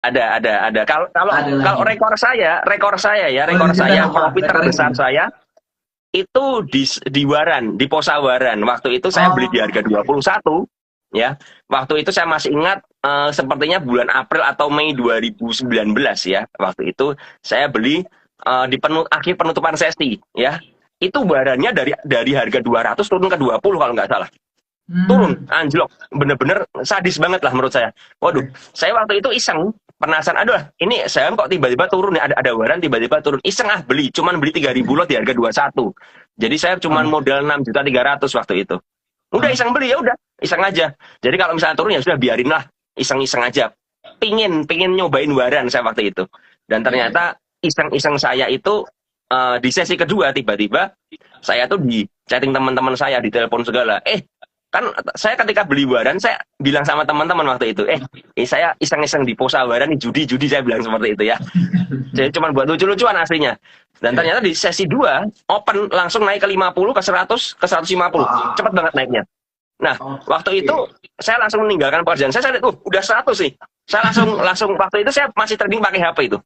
Ada. Kalau kalau Ada kalau lagi. rekor Boleh saya ceritain Om, Pak, profit rekornya terbesar gimana? saya itu di Waran, di Posa Waran. Waktu itu saya beli di harga Oh, oke. 21 ya. Waktu itu saya masih ingat sepertinya bulan April atau Mei 2019 ya. Waktu itu saya beli di akhir penutupan sesi ya. Itu barannya dari harga 200 turun ke 20 kalau nggak salah. Turun, Hmm, anjlok. Bener-bener sadis banget lah menurut saya. Waduh, oke. saya waktu itu iseng, penasaran, aduh ini saham kok tiba-tiba turun ya, ada waran tiba-tiba turun. Iseng beli, cuman beli 3.000 lot di harga 21. Jadi saya cuman Oh, modal 6.300.000 waktu itu. Udah ah, iseng beli, ya udah, iseng aja. Jadi kalau misalnya turun ya sudah biarin lah, iseng-iseng aja. Pingin nyobain waran saya waktu itu. Dan iya, iya. ternyata iseng-iseng saya itu di sesi kedua tiba-tiba saya tuh di chatting teman-teman saya, di telepon segala. Kan saya ketika beli waran saya bilang sama teman-teman waktu itu, saya iseng-iseng di posa waran nih, judi-judi, saya bilang seperti itu ya. Jadi cuma buat lucu-lucuan aslinya. Dan Iya. ternyata di sesi 2 open langsung naik ke 50, ke 100, ke 150. Cepat Wah, banget naiknya. Nah, waktu itu oke. saya langsung meninggalkan pekerjaan saya lihat, udah 100 nih. Saya langsung langsung waktu itu saya masih trading pakai HP itu.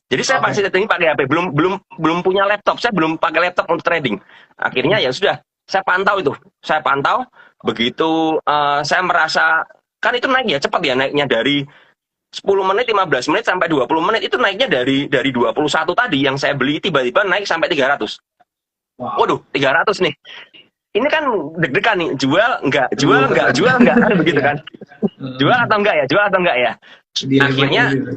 Jadi saya masih Oke. trading pakai HP, belum belum belum punya laptop. Saya belum pakai laptop untuk trading. Akhirnya ya sudah, saya pantau itu. Saya pantau begitu saya merasa kan itu naik ya cepat ya, naiknya dari 10 menit, 15 menit sampai 20 menit itu naiknya dari 21 tadi yang saya beli tiba-tiba naik sampai 300. Wow. Waduh, 300 nih. Ini kan deg-degan nih, jual Aduh, enggak, keren. jual enggak, begitu Iya. kan. Jual atau enggak ya, jual atau enggak ya. Dilema Akhirnya gitu.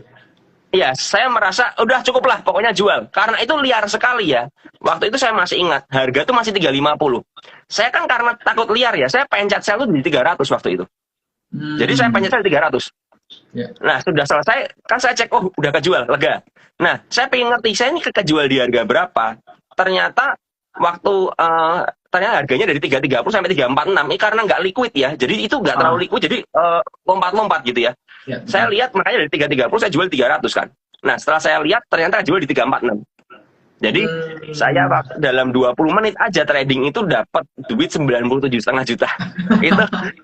ya saya merasa udah cukup lah pokoknya jual. Karena itu liar sekali ya. Waktu itu saya masih ingat, harga tuh masih 350. Saya kan karena takut liar ya, saya pencet sell tuh di 300 waktu itu. Jadi saya Hmm, pencet sell di 300. ya. Nah, sudah selesai, kan saya cek, oh udah kejual, lega. Nah, saya pengen ngerti, saya ini kejual di harga berapa. Ternyata waktu ternyata harganya dari 330 sampai 346 ini karena nggak liquid ya. Jadi itu nggak terlalu Ah, liquid, jadi lompat-lompat gitu ya. ya, Saya betul. lihat makanya dari 330 saya jual 300 kan. Nah, setelah saya lihat ternyata jual di 346. Jadi saya Hmm. dalam 20 menit aja trading itu dapat duit 97,5 juta. itu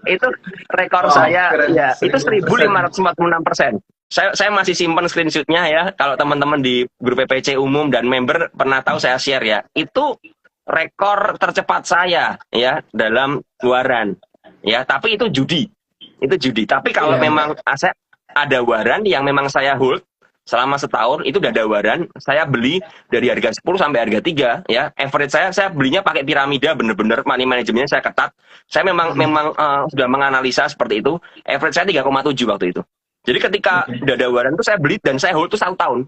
itu rekor Wow, saya keren. ya, itu 1000%. 1.546%. Saya masih simpen screenshotnya ya. Kalau teman-teman di grup PPC umum dan member pernah tahu saya share ya. Itu rekor tercepat saya ya dalam waran. Ya, tapi itu judi. Itu judi. Tapi kalau Iya, iya. memang aset ada waran yang memang saya hold selama setahun itu udah ada waran, saya beli dari harga 10 sampai harga 3 ya. Average saya belinya pakai piramida, bener-bener money manajemennya saya ketat. Saya memang Hmm, memang sudah menganalisa seperti itu. Average saya 3,7 waktu itu. Jadi ketika oke. udah ada waran itu saya beli dan saya hold itu 1 tahun.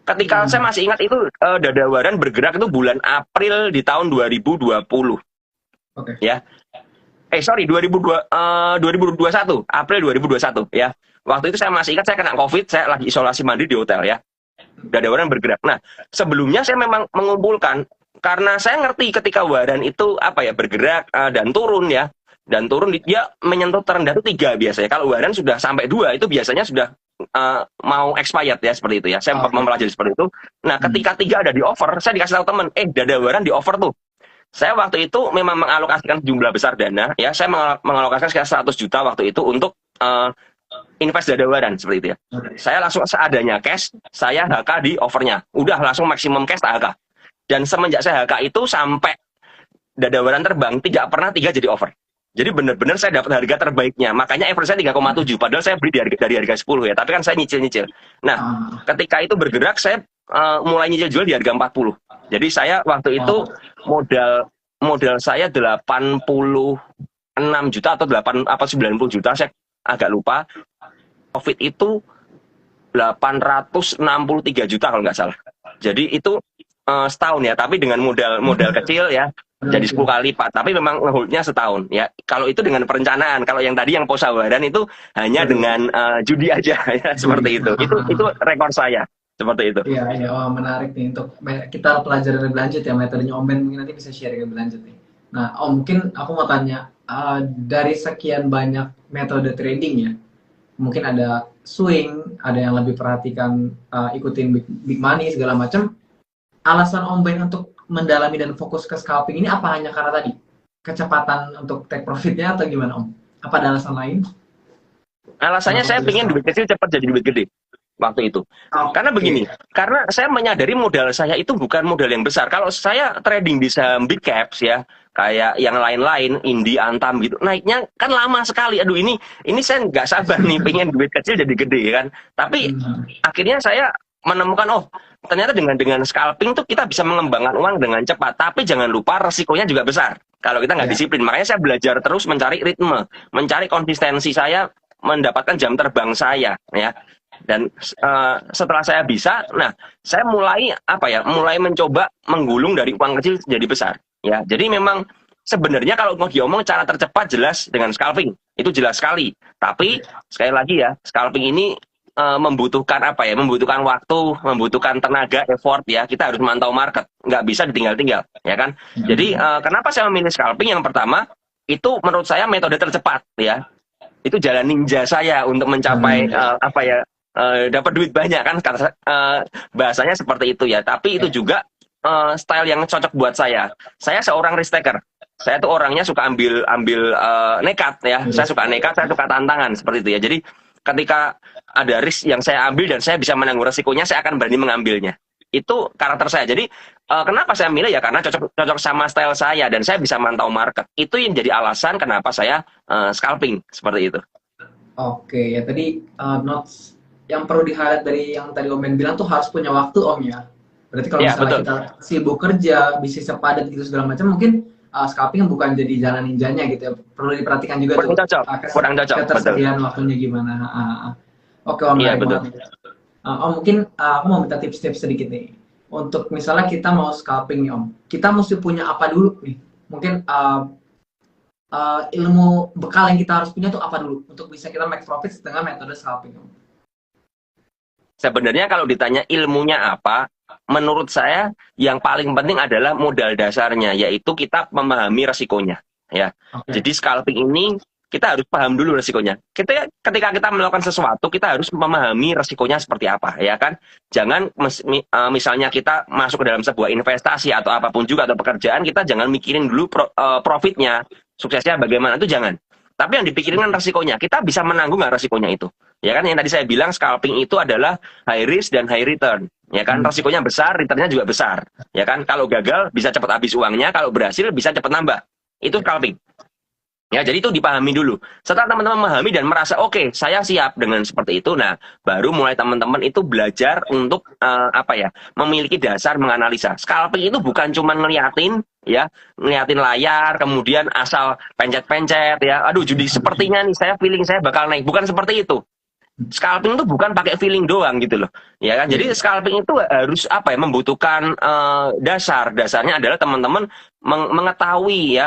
Ketika saya Hmm, masih ingat itu dada waran bergerak itu bulan April di tahun 2020 oke. ya. Sorry, 2021, April 2021 ya. Waktu itu saya masih ingat saya kena COVID, saya lagi isolasi mandiri di hotel ya. Gak ada waran bergerak. Nah, sebelumnya saya memang mengumpulkan karena saya ngerti ketika waran itu apa ya, bergerak dan turun ya. Dan turun dia menyentuh terendah itu 3 biasanya. Kalau waran sudah sampai 2 itu biasanya sudah mau expired ya, seperti itu ya. Saya Oke. mempelajari seperti itu. Nah, Hmm, ketika 3 ada di offer, saya dikasih tahu teman, dada waran di offer tuh. Saya waktu itu memang mengalokasikan jumlah besar dana ya. Saya mengalokasikan sekitar 100 juta waktu itu untuk invest dada waran seperti itu ya. oke. Saya langsung seadanya cash, saya HK di offernya. Udah langsung maksimum cash tak HK. Dan semenjak saya HK itu sampai dada waran terbang, tidak pernah 3 jadi over. Jadi benar-benar saya dapat harga terbaiknya. Makanya average saya 3,7. Padahal saya beli dari harga 10 ya. Tapi kan saya nyicil-nyicil. Nah, Ah, ketika itu bergerak, saya mulai nyicil jual di harga 40. Jadi saya waktu itu wow. modal modal saya 86 juta atau 8 apa 90 juta, saya agak lupa. Profit itu 863 juta kalau nggak salah. Jadi itu setahun ya, tapi dengan modal modal kecil ya, Benar jadi 10 kecil. kali lipat. Tapi memang ngeholdnya setahun ya. Kalau itu dengan perencanaan, kalau yang tadi yang posawaran itu hanya Betul. dengan judi aja ya, Judi. seperti itu. Itu rekor saya seperti itu. Iya, iya. Oh, menarik nih untuk kita pelajari lebih lanjut ya metodenya Om Ben, mungkin nanti bisa sharing lebih lanjut nih. Nah, Om, mungkin aku mau tanya, dari sekian banyak metode trading ya, mungkin ada swing, ada yang lebih perhatikan ikutin big money segala macam. Alasan Om Ben untuk mendalami dan fokus ke scalping ini apa hanya karena tadi kecepatan untuk take profitnya atau gimana Om? Apa ada alasan lain Alasannya kenapa saya pilih pengen duit scalping? kecil cepat jadi duit gede. waktu itu. Karena Oke. begini, karena saya menyadari modal saya itu bukan modal yang besar. Kalau saya trading di saham big caps ya, kayak yang lain-lain, Indi, Antam gitu, naiknya kan lama sekali. Aduh, ini saya nggak sabar nih, pengen duit kecil jadi gede kan. Tapi Hmm. akhirnya saya menemukan, oh ternyata dengan scalping tuh kita bisa mengembangkan uang dengan cepat. Tapi jangan lupa resikonya juga besar kalau kita nggak Ya. disiplin. Makanya saya belajar terus mencari ritme, mencari konsistensi saya, mendapatkan jam terbang saya ya. Dan setelah saya bisa, nah saya mulai apa ya, mulai mencoba menggulung dari uang kecil jadi besar. Ya, jadi memang sebenarnya kalau mau diomong cara tercepat jelas dengan scalping, itu jelas sekali. Tapi sekali lagi ya, scalping ini membutuhkan apa ya, membutuhkan waktu, membutuhkan tenaga, effort ya. Kita harus mantau market, nggak bisa ditinggal-tinggal, ya kan. Jadi Hmm. kenapa saya memilih scalping? Yang pertama itu menurut saya metode tercepat ya, itu jalan ninja saya untuk mencapai Jalan. apa ya, dapat duit banyak kan, bahasanya seperti itu ya. Tapi itu Ya. juga style yang cocok buat saya. Saya seorang risk taker. Saya tuh orangnya suka ambil ambil nekat ya. Saya suka nekat, saya suka tantangan seperti itu ya. Jadi ketika ada risk yang saya ambil dan saya bisa menanggung resikonya, saya akan berani mengambilnya. Itu karakter saya. Jadi kenapa saya milih ya, karena cocok sama style saya dan saya bisa mantau market. Itu yang jadi alasan kenapa saya scalping seperti itu. Oke, ya tadi notes yang perlu di-highlight dari yang tadi Om Ben bilang tuh harus punya waktu Om ya. Berarti kalau Ya, misalnya betul. kita sibuk kerja, bisnisnya padat gitu segala macam, mungkin scalping bukan jadi jalan ninjanya gitu ya. Perlu diperhatikan juga tuh Kurang cocok, kurang cocok, betul. ketersediaan waktunya gimana. Oke Om, Iya, menarik betul. banget. Om mungkin aku mau minta tips-tips sedikit nih. Untuk misalnya kita mau scalping nih Om, kita mesti punya apa dulu nih? Mungkin ilmu bekal yang kita harus punya tuh apa dulu untuk bisa kita make profits dengan metode scalping Om? Sebenarnya kalau ditanya ilmunya apa, menurut saya yang paling penting adalah modal dasarnya, yaitu kita memahami resikonya. Ya, Oke. jadi scalping ini kita harus paham dulu resikonya. Ketika kita melakukan sesuatu, kita harus memahami resikonya seperti apa, ya kan? Jangan misalnya kita masuk ke dalam sebuah investasi atau apapun juga atau pekerjaan, kita jangan mikirin dulu profitnya, suksesnya bagaimana, itu jangan. Tapi yang dipikirin kan resikonya. Kita bisa menanggung nggak resikonya itu? Ya kan, yang tadi saya bilang scalping itu adalah high risk dan high return. Ya kan, Hmm. resikonya besar, returnnya juga besar. Ya kan, kalau gagal bisa cepat habis uangnya, kalau berhasil bisa cepat nambah. Itu scalping. Ya, jadi itu dipahami dulu. Setelah teman-teman memahami dan merasa oke, saya siap dengan seperti itu. Nah, baru mulai teman-teman itu belajar untuk apa ya, memiliki dasar menganalisa. Scalping itu bukan cuma ngeliatin ya, ngeliatin layar, kemudian asal pencet-pencet ya. Aduh, judi sepertinya nih saya feeling saya bakal naik. Bukan seperti itu. Scalping itu bukan pakai feeling doang gitu loh, ya kan. Iya, Jadi iya. scalping itu harus apa ya, membutuhkan dasarnya adalah teman-teman mengetahui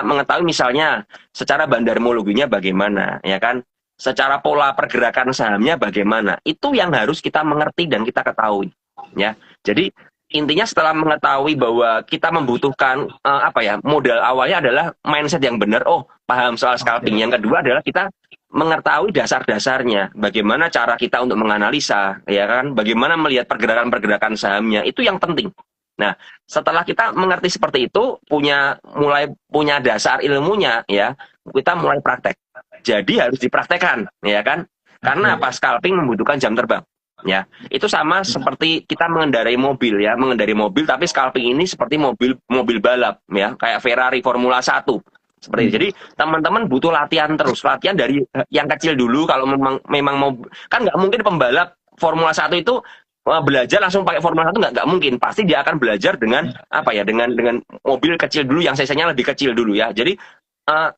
misalnya secara bandarmologinya bagaimana, ya kan, secara pola pergerakan sahamnya bagaimana, itu yang harus kita mengerti dan kita ketahui ya. Jadi intinya setelah mengetahui bahwa kita membutuhkan apa ya, modal awalnya adalah mindset yang benar, oh paham soal scalping. Oke. Yang kedua adalah kita mengetahui dasar-dasarnya, bagaimana cara kita untuk menganalisa, ya kan, bagaimana melihat pergerakan-pergerakan sahamnya, itu yang penting. Nah, setelah kita mengerti seperti itu, mulai punya dasar ilmunya, ya, kita mulai praktek. Jadi harus dipraktekkan, ya kan? Karena Oke. apa? Scalping membutuhkan jam terbang. Ya, itu sama seperti kita mengendarai mobil ya, mengendarai mobil, tapi scalping ini seperti mobil mobil balap ya, kayak Ferrari Formula 1 seperti itu. Hmm. Jadi teman-teman butuh latihan terus, latihan dari yang kecil dulu. Kalau memang mau, kan nggak mungkin pembalap Formula 1 itu belajar langsung pakai Formula 1, nggak mungkin. Pasti dia akan belajar dengan apa ya, dengan mobil kecil dulu yang cc-nya lebih kecil dulu ya. Jadi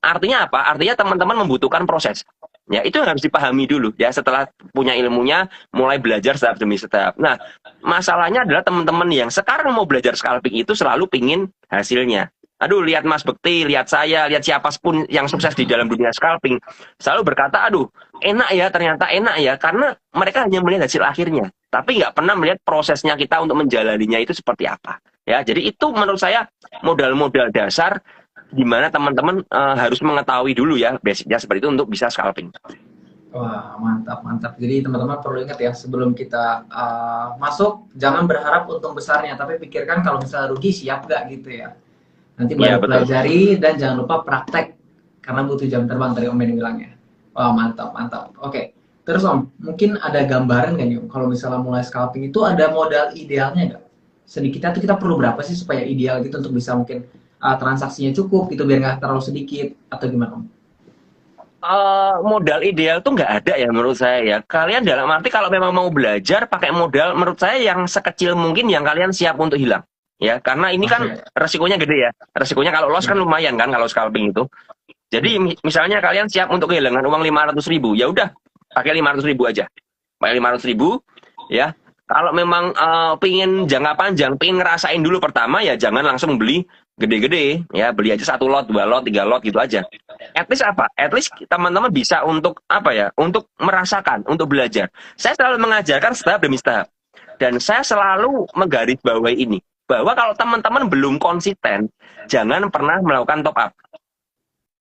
artinya apa? Artinya teman-teman membutuhkan proses. Ya, itu yang harus dipahami dulu ya. Setelah punya ilmunya, mulai belajar step demi step. Nah, masalahnya adalah teman-teman yang sekarang mau belajar scalping itu selalu pingin hasilnya. Aduh, lihat Mas Bekti, lihat saya, lihat siapapun yang sukses di dalam dunia scalping, selalu berkata, aduh, enak ya, ternyata enak ya, karena mereka hanya melihat hasil akhirnya, tapi nggak pernah melihat prosesnya kita untuk menjalaninya itu seperti apa. Ya, jadi itu menurut saya modal-modal dasar di mana teman-teman harus mengetahui dulu ya, basicnya seperti itu untuk bisa scalping. Wah, mantap, mantap. Jadi teman-teman perlu ingat ya, sebelum kita masuk, jangan berharap untung besarnya, tapi pikirkan kalau misalnya rugi, siap nggak gitu ya. Nanti Iya, baru betul. pelajari dan jangan lupa praktek, karena butuh jam terbang tadi Om Ben bilangnya. Wah, mantap, mantap. Oke. Terus Om, mungkin ada gambaran nggak nih Om, kalau misalnya mulai scalping itu ada modal idealnya nggak? Sedikitnya tuh kita perlu berapa sih supaya ideal gitu untuk bisa mungkin transaksinya cukup gitu biar nggak terlalu sedikit atau gimana Om? Modal ideal tuh nggak ada ya menurut saya ya. Kalian dalam arti kalau memang mau belajar pakai modal, menurut saya yang sekecil mungkin yang kalian siap untuk hilang. Ya, karena ini kan Oke. resikonya gede ya. Resikonya kalau loss kan Ya. lumayan kan kalau scalping itu. Jadi Ya. misalnya kalian siap untuk kehilangan uang 500.000, ya udah pakai 500.000 aja. Pakai 500.000 ya. Kalau memang pingin jangka panjang, pingin ngerasain dulu pertama ya jangan langsung beli gede-gede ya, beli aja 1 lot, 2 lot, 3 lot gitu aja. At least apa? At least teman-teman bisa untuk apa ya? Untuk merasakan, untuk belajar. Saya selalu mengajarkan tahap demi tahap. Dan saya selalu menggarisbawahi ini bahwa kalau teman-teman belum konsisten, jangan pernah melakukan top up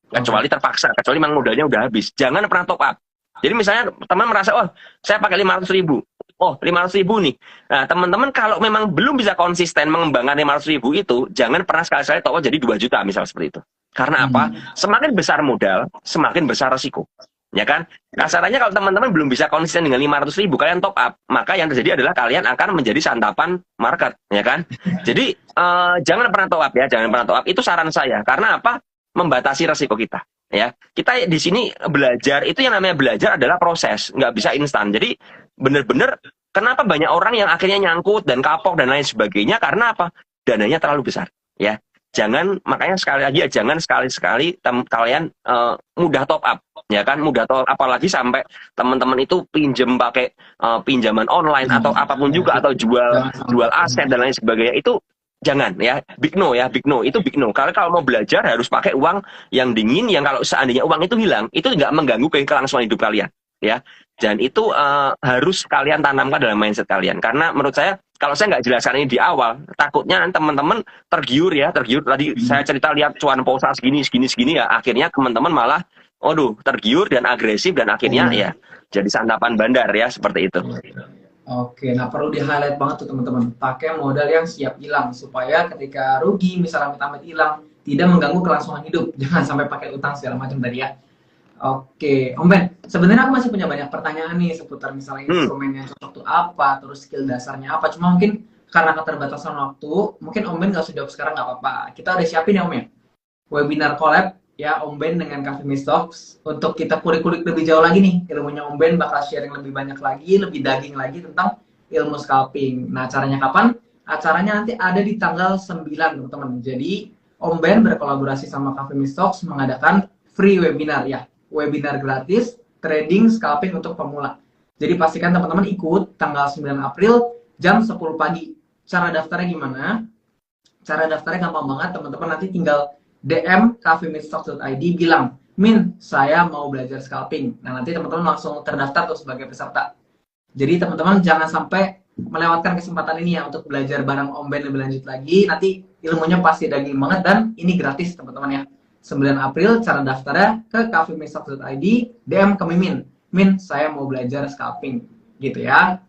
Oke. kecuali terpaksa, kecuali memang modalnya udah habis. Jangan pernah top up. Jadi misalnya teman merasa, oh saya pakai 500.000, oh 500.000 nih. Nah teman-teman kalau memang belum bisa konsisten mengembangkan 500.000 itu, jangan pernah sekali-sekali top up jadi 2 juta misalnya seperti itu. Karena apa? Hmm. Semakin besar modal, semakin besar resiko. Ya kan? Kasarannya kalau teman-teman belum bisa konsisten dengan 500.000, kalian top up, maka yang terjadi adalah kalian akan menjadi santapan market. Ya kan? Jadi jangan pernah top up ya, jangan pernah top up. Itu saran saya. Karena apa? Membatasi resiko kita ya. Kita di sini belajar, itu yang namanya belajar adalah proses, nggak bisa instan. Jadi bener-bener kenapa banyak orang yang akhirnya nyangkut dan kapok dan lain sebagainya, karena apa? Dananya terlalu besar ya. Jangan, makanya sekali lagi ya, jangan sekali-sekali kalian mudah top up ya kan, mudah top up, apalagi sampai teman-teman itu pinjem pakai pinjaman online atau apapun Ya, juga, atau jual jangan jual sampai. aset dan lain sebagainya. Itu jangan ya, big no ya, big no, itu big no. Kalau mau belajar harus pakai uang yang dingin, yang kalau seandainya uang itu hilang itu nggak mengganggu kelangsungan hidup kalian ya. Dan itu harus kalian tanamkan dalam mindset kalian, karena menurut saya kalau saya nggak jelaskan ini di awal, takutnya teman-teman tergiur ya, tergiur tadi saya cerita lihat cuan pulsa segini segini segini ya, akhirnya teman-teman malah waduh tergiur dan agresif, dan akhirnya ya Iya. jadi santapan bandar ya, seperti itu. Oke, nah perlu di-highlight banget tuh teman-teman. Pakai modal yang siap hilang supaya ketika rugi misalnya amit-amit hilang tidak mengganggu kelangsungan hidup. Jangan sampai pakai utang segala macam tadi ya. Oke, Om Ben, sebenarnya aku masih punya banyak pertanyaan nih seputar misalnya Hmm, instrumen yang cocok itu apa, terus skill dasarnya apa. Cuma mungkin karena keterbatasan waktu, mungkin Om Ben gak usah jawab sekarang nggak apa-apa. Kita udah siapin ya Om ya, webinar collab ya Om Ben dengan Cafe Miss Talks untuk kita kulik-kulik lebih jauh lagi nih ilmunya. Om Ben bakal sharing lebih banyak lagi, lebih daging lagi tentang ilmu scalping. Nah, caranya kapan? Acaranya nanti ada di tanggal 9 teman-teman. Jadi Om Ben berkolaborasi sama Cafe Miss Talks mengadakan free webinar ya, webinar gratis trading scalping untuk pemula. Jadi pastikan teman-teman ikut tanggal 9 April jam 10 pagi. Cara daftarnya gimana? Cara daftarnya gampang banget, teman-teman nanti tinggal DM cafemeetstock.id bilang, Min, saya mau belajar scalping. Nah, nanti teman-teman langsung terdaftar tuh sebagai peserta. Jadi teman-teman jangan sampai melewatkan kesempatan ini ya untuk belajar bareng Om Ben lebih lanjut lagi. Nanti ilmunya pasti daging banget dan ini gratis teman-teman ya. 9 April cara daftarnya ke cafemeetstock.id, DM ke Mimin. Min, saya mau belajar scalping gitu ya.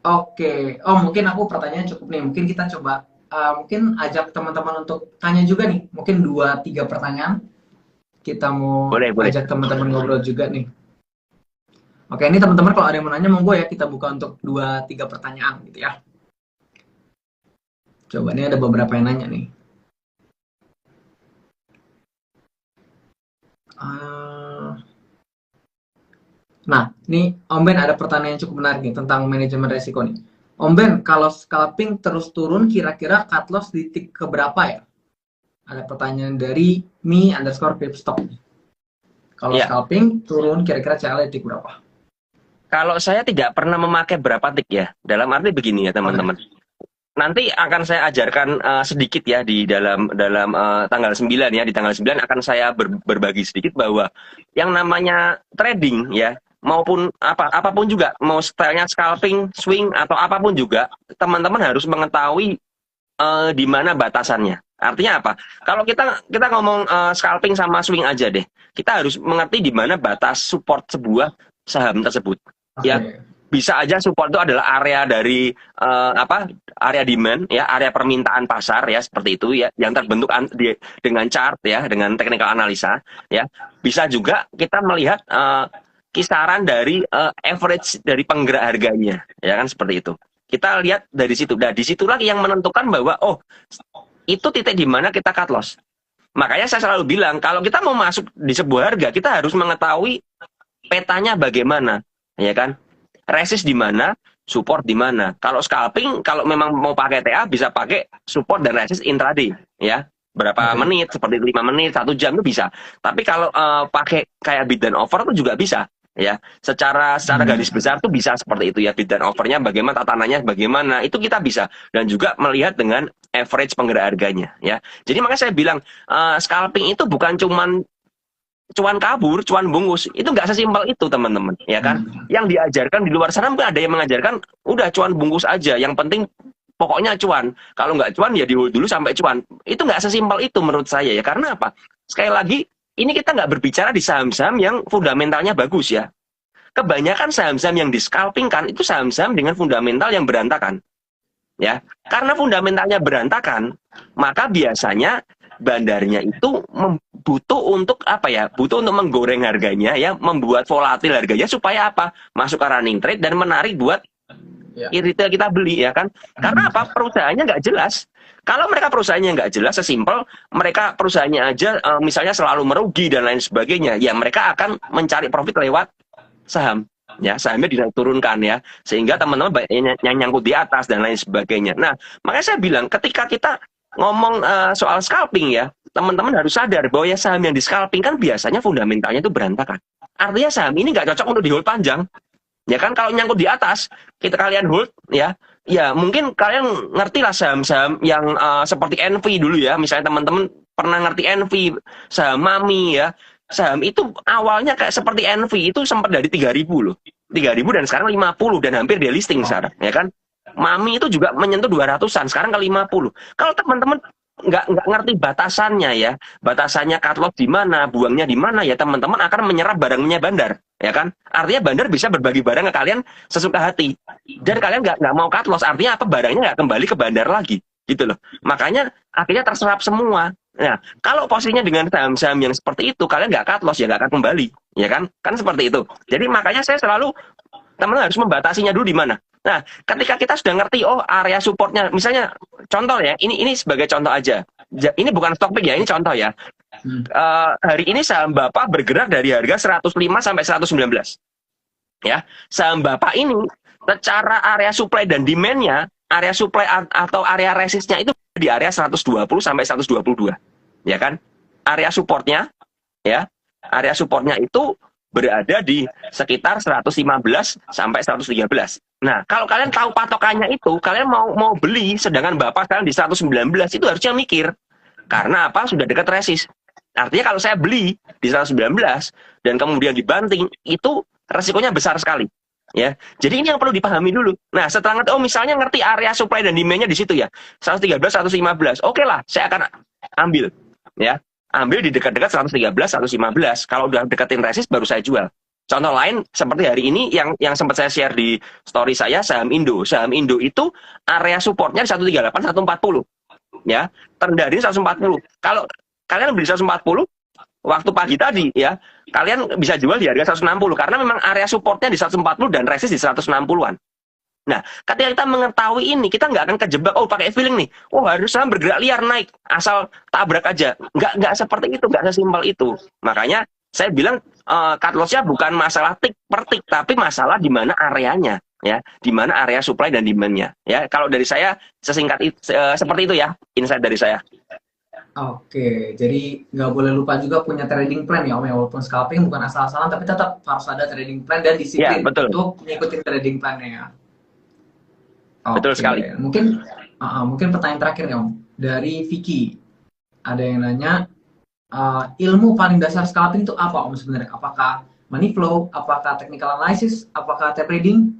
Oke, oh mungkin aku pertanyaan cukup nih. Mungkin kita coba mungkin ajak teman-teman untuk tanya juga nih. Mungkin 2-3 pertanyaan. Kita mau boleh boleh. ajak teman-teman ngobrol juga nih. Oke, ini teman-teman kalau ada yang mau nanya monggo ya, kita buka untuk 2-3 pertanyaan gitu ya. Coba nih ada beberapa yang nanya nih. Uh, Nah, ini Om Ben ada pertanyaan yang cukup menarik nih tentang manajemen resiko nih. Om Ben, kalau scalping terus turun, kira-kira cut loss di titik keberapa ya? Ada pertanyaan dari me_pipstock. Kalau Iya. scalping turun, kira-kira CL di titik berapa? Kalau saya tidak pernah memakai berapa tik ya. Dalam arti begini ya teman-teman. Oke. Nanti akan saya ajarkan sedikit ya di dalam dalam tanggal 9 ya. Di tanggal 9 akan saya berbagi sedikit bahwa yang namanya trading ya, maupun apapun juga, mau stylenya scalping, swing atau apapun juga, teman-teman harus mengetahui di mana batasannya. Artinya apa? Kalau kita ngomong scalping sama swing aja deh. Kita harus mengerti di mana batas support sebuah saham tersebut. Ya, Oke. bisa aja support itu adalah area dari area demand ya, area permintaan pasar ya, seperti itu ya, yang terbentuk dengan chart ya, dengan technical analisa ya. Bisa juga kita melihat kisaran dari average dari penggerak harganya, ya kan seperti itu. Kita lihat dari situ. Nah, disitulah yang menentukan bahwa oh itu titik di mana kita cut loss. Makanya saya selalu bilang kalau kita mau masuk di sebuah harga, kita harus mengetahui petanya bagaimana, ya kan? Resist di mana, support di mana. Kalau scalping, kalau memang mau pakai TA bisa pakai support dan resist intraday, ya. Berapa menit, seperti 5 menit, 1 jam itu bisa. Tapi kalau pakai kayak bid dan offer itu juga bisa, ya. Secara garis besar tuh bisa seperti itu ya, bid dan offernya bagaimana, tatanannya bagaimana, itu kita bisa. Dan juga melihat dengan average penggerak harganya, ya. Jadi makanya saya bilang scalping itu bukan cuman cuan kabur, cuan bungkus, itu nggak sesimpel itu teman-teman, ya kan? Yang diajarkan di luar sana mungkin ada yang mengajarkan udah cuan bungkus aja, yang penting pokoknya cuan. Kalau nggak cuan ya di hold dulu sampai cuan. Itu nggak sesimpel itu menurut saya ya. Karena apa? Sekali lagi, ini kita nggak berbicara di saham-saham yang fundamentalnya bagus ya. Kebanyakan saham-saham yang di scalping kan itu saham-saham dengan fundamental yang berantakan, ya. Karena fundamentalnya berantakan, maka biasanya bandarnya itu butuh untuk apa ya? Butuh untuk menggoreng harganya ya, membuat volatil harganya supaya apa? Masuk ke running trade dan menarik buat retail kita beli ya kan? Karena apa? Perusahaannya nggak jelas. Kalau mereka perusahaannya nggak jelas, sesimpel mereka perusahaannya aja misalnya selalu merugi dan lain sebagainya, ya mereka akan mencari profit lewat saham. Ya, sahamnya diturunkan ya, sehingga teman-teman yang nyangkut di atas dan lain sebagainya. Nah, makanya saya bilang ketika kita ngomong soal scalping ya, teman-teman harus sadar bahwa ya saham yang di scalping kan biasanya fundamentalnya itu berantakan. Artinya saham ini nggak cocok untuk di hold panjang. Ya kan kalau nyangkut di atas, kita kalian hold ya, ya mungkin kalian ngerti lah saham-saham yang seperti NV dulu ya, misalnya teman-teman pernah ngerti NV, saham Mami ya. Saham itu awalnya kayak seperti NV itu sempat dari 3.000 loh. 3.000 dan sekarang 50 dan hampir delisting sekarang, ya kan? Mami itu juga menyentuh 200-an, sekarang ke 50. Kalau teman-teman nggak ngerti batasannya ya, batasannya cut loss di mana, buangnya di mana ya, teman-teman akan menyerap barangnya bandar, ya kan? Artinya bandar bisa berbagi barang ke kalian sesuka hati. Dan kalian nggak mau cut loss, artinya apa? Barangnya nggak kembali ke bandar lagi, gitu loh. Makanya akhirnya terserap semua. Nah, kalau posisinya dengan saham-saham yang seperti itu, kalian nggak cut loss, ya nggak akan kembali, ya kan? Kan seperti itu. Jadi makanya saya selalu, teman-teman harus membatasinya dulu di mana. Nah, ketika kita sudah ngerti, oh area supportnya, misalnya contoh ya, ini sebagai contoh aja. Ini bukan stock pick ya, ini contoh ya. Hari ini saham Bapak bergerak dari harga 105 sampai 119. Ya, saham Bapak ini secara area supply dan demand-nya, area supply atau area resistnya itu di area 120 sampai 122. Ya kan? Area supportnya ya, area supportnya itu berada di sekitar 115 sampai 113. Nah, kalau kalian tahu patokannya itu, kalian mau beli, sedangkan Bapak sekarang di 119, itu harusnya mikir. Karena apa? Sudah dekat resist. Artinya kalau saya beli di 119 dan kemudian dibanting, itu resikonya besar sekali. Ya, jadi ini yang perlu dipahami dulu. Nah, setelah ngerti, oh misalnya ngerti area supply dan demand-nya di situ ya, 113, 115. Oke lah, saya akan ambil. Ya, ambil di dekat-dekat 113, 115. Kalau udah deketin resist baru saya jual. Contoh lain seperti hari ini yang sempat saya share di story saya, saham Indo. Saham Indo itu area supportnya di 138, 140. Ya, terendah di 140. Kalau kalian beli 140 waktu pagi tadi ya, kalian bisa jual di harga 160 karena memang area supportnya di 140 dan resist di 160-an. Nah, ketika kita mengetahui ini, kita nggak akan kejebak, oh pakai feeling nih, oh harus saham bergerak liar naik, asal tabrak aja. Nggak seperti itu, nggak sesimpel itu. Makanya saya bilang cut loss-nya bukan masalah tik per tik, tapi masalah di mana areanya, ya, di mana area supply dan demand-nya. Ya, kalau dari saya sesingkat itu, seperti itu ya, insight dari saya. Oke, jadi nggak boleh lupa juga punya trading plan ya Om ya, walaupun scalping bukan asal-asalan, tapi tetap harus ada trading plan dan disiplin Ya, betul. untuk mengikuti trading plan-nya ya. Betul Oke, sekali. mungkin pertanyaan terakhir nih Om, dari Vicky. Ada yang nanya, ilmu paling dasar scalping itu apa Om sebenarnya? Apakah money flow, apakah technical analysis, apakah tape reading?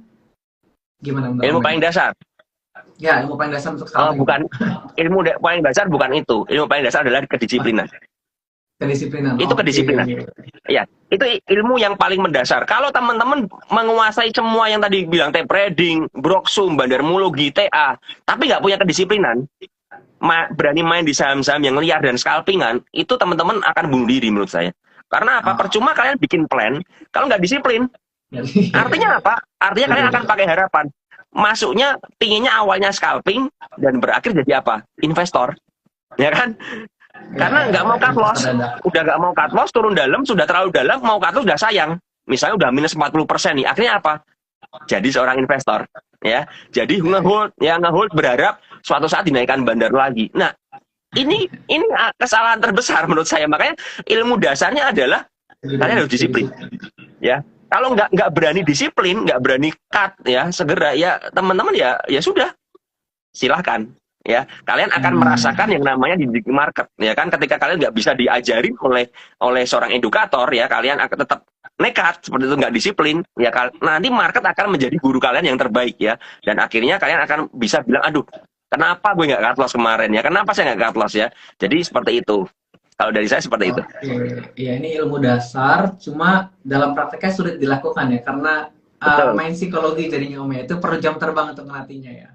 Gimana menurut Ilmu Om? paling dasar. Ya, ilmu paling dasar untuk scalping. Bukan, paling dasar bukan itu. Ilmu paling dasar adalah kedisiplinan. Kedisiplinan. Itu kedisiplinan. Ya, itu ilmu yang paling mendasar. Kalau teman-teman menguasai semua yang tadi bilang, tape reading, broksum, bandarmologi, TA, tapi nggak punya kedisiplinan, berani main di saham-saham yang liar dan scalpingan, itu teman-teman akan bunuh diri menurut saya. Karena apa? Oh, Percuma kalian bikin plan kalau nggak disiplin. jadi Artinya apa? Artinya kalian akan pakai harapan. Masuknya pinginnya awalnya scalping dan berakhir jadi apa? Investor. Ya kan? ya, Karena nggak mau cut investor loss. dadak. Udah nggak mau cut loss, turun dalam, sudah terlalu dalam, mau cut loss udah sayang. Misalnya udah minus 40% nih. Akhirnya apa? Jadi seorang investor. Ya, jadi ngehold berharap suatu saat dinaikkan bandar lagi. Nah, ini kesalahan terbesar menurut saya. Makanya ilmu dasarnya adalah kalian harus disiplin. Ya, kalau nggak berani disiplin, nggak berani cut ya segera ya teman-teman ya sudah silahkan ya kalian akan merasakan yang namanya di market ya kan ketika kalian nggak bisa diajarin oleh seorang edukator ya kalian akan tetap nekat seperti itu nggak disiplin ya nanti market akan menjadi guru kalian yang terbaik ya dan akhirnya kalian akan bisa bilang aduh kenapa gue nggak cut loss kemarin ya kenapa saya nggak cut loss ya jadi seperti itu kalau dari saya seperti itu. Oke, ya ini ilmu dasar, cuma dalam prakteknya sulit dilakukan ya, karena Betul. main psikologi jadinya Om ya, itu perlu jam terbang untuk ngelatihnya ya.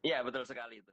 Iya betul sekali itu.